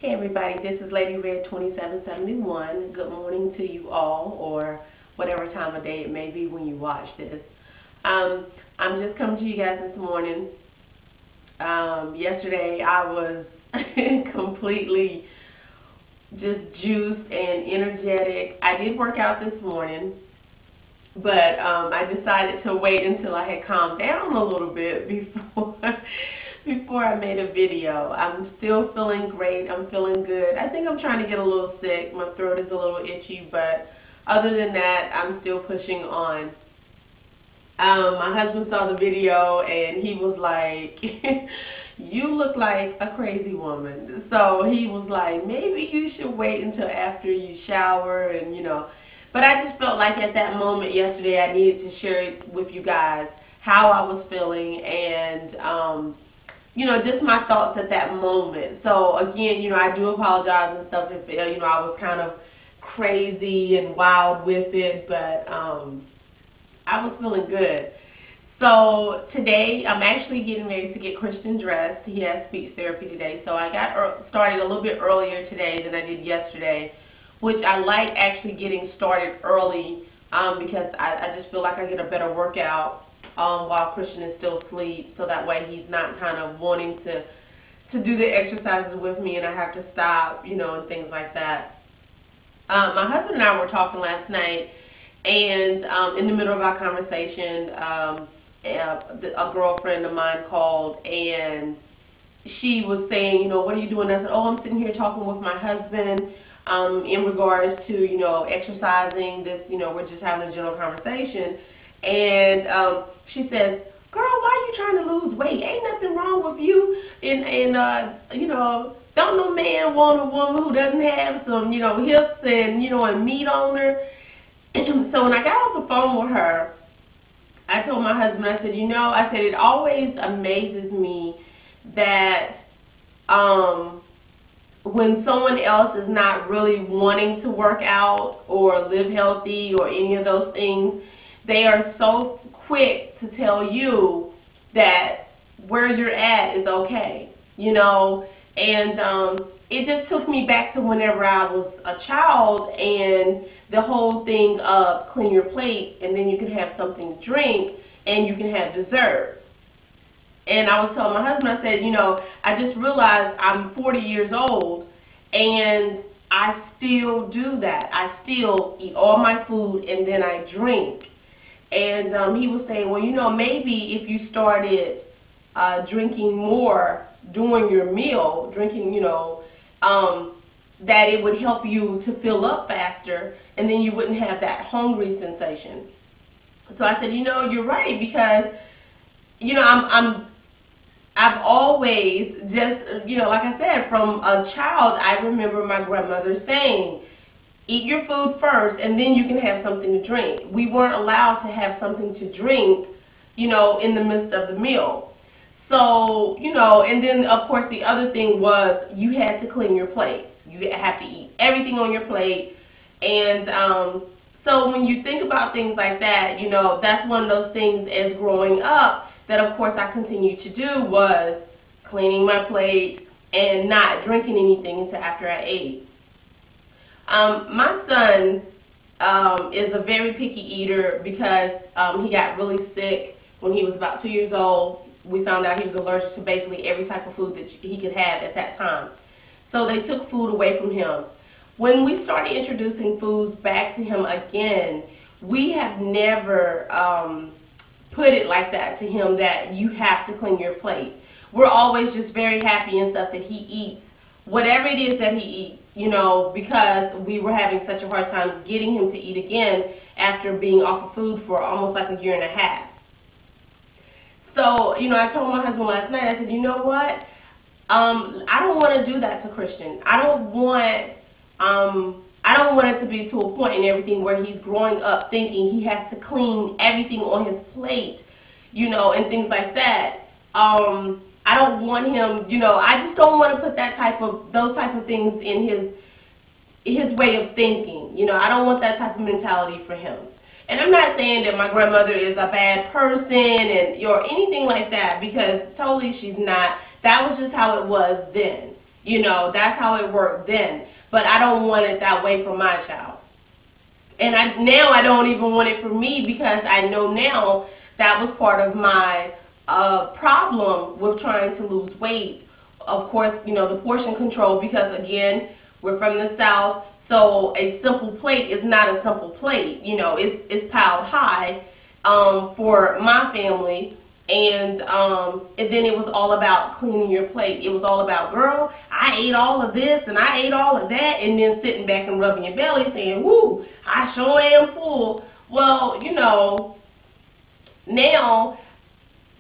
Hey everybody, this is Lady Red 2771. Good morning to you all, or whatever time of day it may be when you watch this. I'm just coming to you guys this morning. Yesterday I was completely just juiced and energetic. I did work out this morning, but I decided to wait until I had calmed down a little bit before I made a video. I'm still feeling great. I'm feeling good. I think I'm trying to get a little sick. My throat is a little itchy, but other than that, I'm still pushing on. My husband saw the video and he was like, you look like a crazy woman. So he was like, maybe you should wait until after you shower and, But I just felt like at that moment yesterday I needed to share it with you guys, how I was feeling and, just my thoughts at that moment. So again, I do apologize and stuff if, I was kind of crazy and wild with it, but I was feeling good. So today I'm actually getting ready to get Christian dressed. He has speech therapy today, so I got started a little bit earlier today than I did yesterday, which I like actually getting started early because I just feel like I get a better workout while Christian is still asleep, so that way he's not kind of wanting to do the exercises with me and I have to stop, and things like that. My husband and I were talking last night, and in the middle of our conversation, a girlfriend of mine called and she was saying, what are you doing? I said, I'm sitting here talking with my husband in regards to, exercising this, we're just having a general conversation. And she says, girl, why are you trying to lose weight? Ain't nothing wrong with you. And don't no man want a woman who doesn't have some, hips and, and meat on her. So when I got off the phone with her, I told my husband, I said, it always amazes me that when someone else is not really wanting to work out or live healthy or any of those things, they are so quick to tell you that where you're at is okay, and it just took me back to whenever I was a child and the whole thing of clean your plate and then you can have something to drink and you can have dessert. And I was telling my husband, I said, I just realized I'm 40 years old and I still do that. I still eat all my food and then I drink. And he was saying, well, maybe if you started drinking more during your meal, that it would help you to fill up faster, and then you wouldn't have that hungry sensation. So I said, you're right, because, I've always just, like I said, from a child, I remember my grandmother saying, eat your food first, and then you can have something to drink. We weren't allowed to have something to drink, in the midst of the meal. So, and then, of course, the other thing was you had to clean your plate. You have to eat everything on your plate. And so when you think about things like that, that's one of those things as growing up that, of course, I continued to do was cleaning my plate and not drinking anything until after I ate. My son is a very picky eater because he got really sick when he was about 2 years old. We found out he was allergic to basically every type of food that he could have at that time. So they took food away from him. When we started introducing foods back to him again, we have never put it like that to him that you have to clean your plate. We're always just very happy and stuff that he eats whatever it is that he eats, because we were having such a hard time getting him to eat again after being off of food for almost like a year and a half. So, I told my husband last night, I said, you know what? I don't want to do that to Christian. I don't want it to be to a point in everything where he's growing up thinking he has to clean everything on his plate, and things like that. I don't want him, I just don't want to put those type of things in his way of thinking. I don't want that type of mentality for him. And I'm not saying that my grandmother is a bad person or anything like that, because totally she's not. That was just how it was then. You know, that's how it worked then. But I don't want it that way for my child. And now I don't even want it for me, because I know now that was part of my problem with trying to lose weight. Of course, you know, the portion control, because again, we're from the South, so a simple plate is not a simple plate. You know, it's piled high for my family. And then it was all about cleaning your plate. It was all about, girl, I ate all of this and I ate all of that, and then sitting back and rubbing your belly saying, woo, I sure am full. Well, you know, now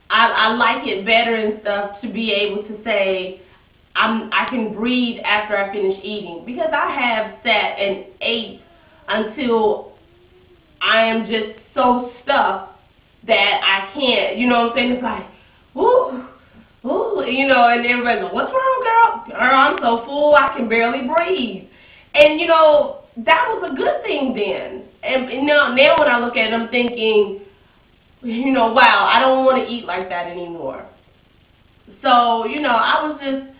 I like it better and stuff to be able to say I can breathe after I finish eating, because I have sat and ate until I am just so stuffed that I can't, you know what I'm saying? It's like, ooh, you know, and everybody goes, what's wrong, girl? Girl, I'm so full I can barely breathe. And, you know, that was a good thing then. And now when I look at it, I'm thinking, you know, wow, I don't want to eat like that anymore. So, you know, I was just,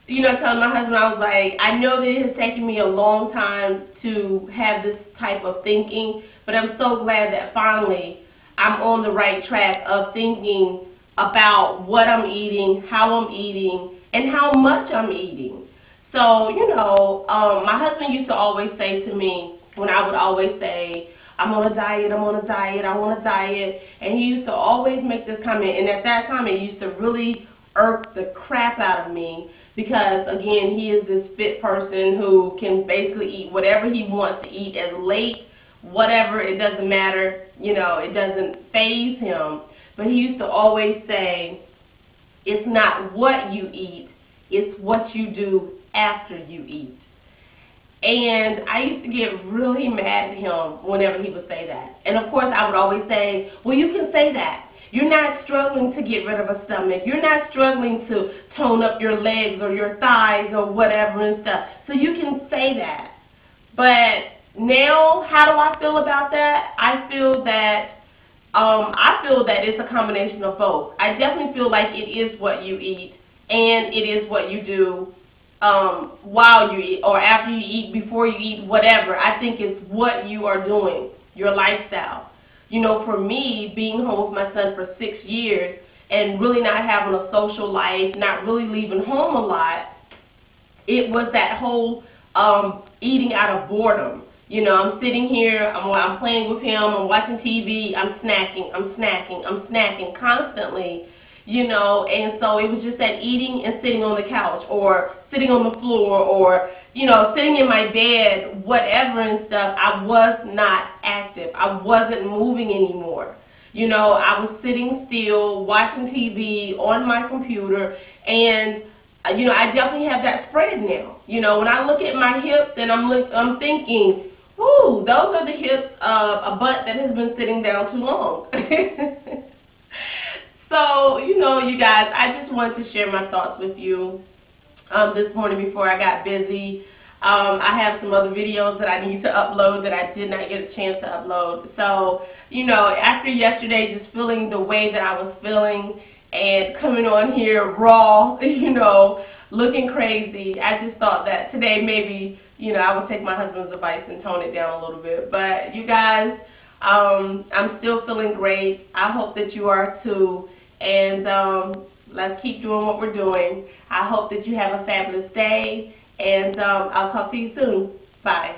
you know, telling my husband, I was like, I know that it has taken me a long time to have this type of thinking, but I'm so glad that finally I'm on the right track of thinking about what I'm eating, how I'm eating, and how much I'm eating. So, you know, my husband used to always say to me, when I would always say, I'm on a diet, I'm on a diet, I want a diet, and he used to always make this comment, and at that time it used to really irk the crap out of me, because, again, he is this fit person who can basically eat whatever he wants to eat, as late, whatever, it doesn't matter, you know, it doesn't faze him. But he used to always say, it's not what you eat, it's what you do after you eat. And I used to get really mad at him whenever he would say that. And of course I would always say, well, you can say that. You're not struggling to get rid of a stomach. You're not struggling to tone up your legs or your thighs or whatever and stuff. So you can say that. But now, how do I feel about that? I feel that it's a combination of both. I definitely feel like it is what you eat, and it is what you do while you eat, or after you eat, before you eat, whatever. I think it's what you are doing, your lifestyle. You know, for me, being home with my son for 6 years and really not having a social life, not really leaving home a lot, it was that whole eating out of boredom. You know, I'm sitting here, I'm playing with him, I'm watching TV, I'm snacking constantly, you know, and so it was just that eating and sitting on the couch, or sitting on the floor, or, you know, sitting in my bed, whatever and stuff. I was not active. I wasn't moving anymore. You know, I was sitting still, watching TV, on my computer, and you know, I definitely have that spread now. You know, when I look at my hips and I'm thinking, ooh, those are the hips of a butt that has been sitting down too long. So, you know, you guys, I just wanted to share my thoughts with you this morning before I got busy. I have some other videos that I need to upload that I did not get a chance to upload. So, you know, after yesterday, just feeling the way that I was feeling, and coming on here raw, you know, looking crazy, I just thought that today maybe, you know, I would take my husband's advice and tone it down a little bit. But you guys, I'm still feeling great. I hope that you are too. And let's keep doing what we're doing. I hope that you have a fabulous day. And I'll talk to you soon. Bye.